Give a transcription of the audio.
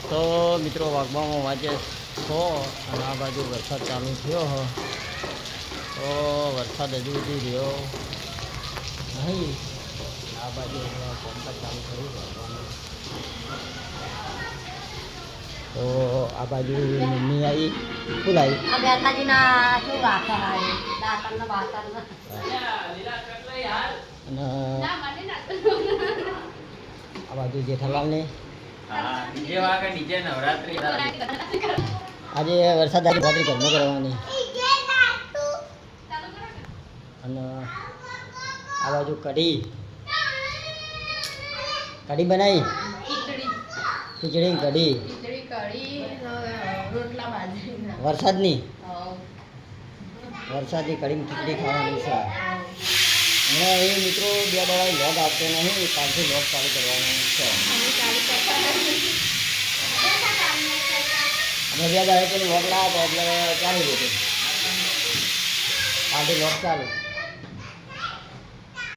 તો મિત્રો વાગવામાં વાંચે 6 અને આ બાજુ વરસાદ ચાલુ થયો હ તો વરસાદ હજુ સુધી રહ્યો નહીં. આ બાજુ કોમ્પેક્ટ ચાલુ થયું વાગવાનું. તો આ બાજુ મમ્મી આવી શું આવી અને આ બાજુ જેઠાલાલને આજે વરસાદ આજે રાત્રિ ઘરમાં કરવાની અને આ બાજુ કઢી બનાવી ખીચડી કઢી વરસાદની કઢી ખીચડી ખાવાની છે. અને એ મિત્રો 2 દાડા લોગ આપતો નહીં, કાલથી લોગ ચાલુ કરવાનો છે. અમે 2 દાડા પેલું લોગ લાવ્યા તો એટલે ચાલુ હતું, કાલથી લોગ ચાલુ.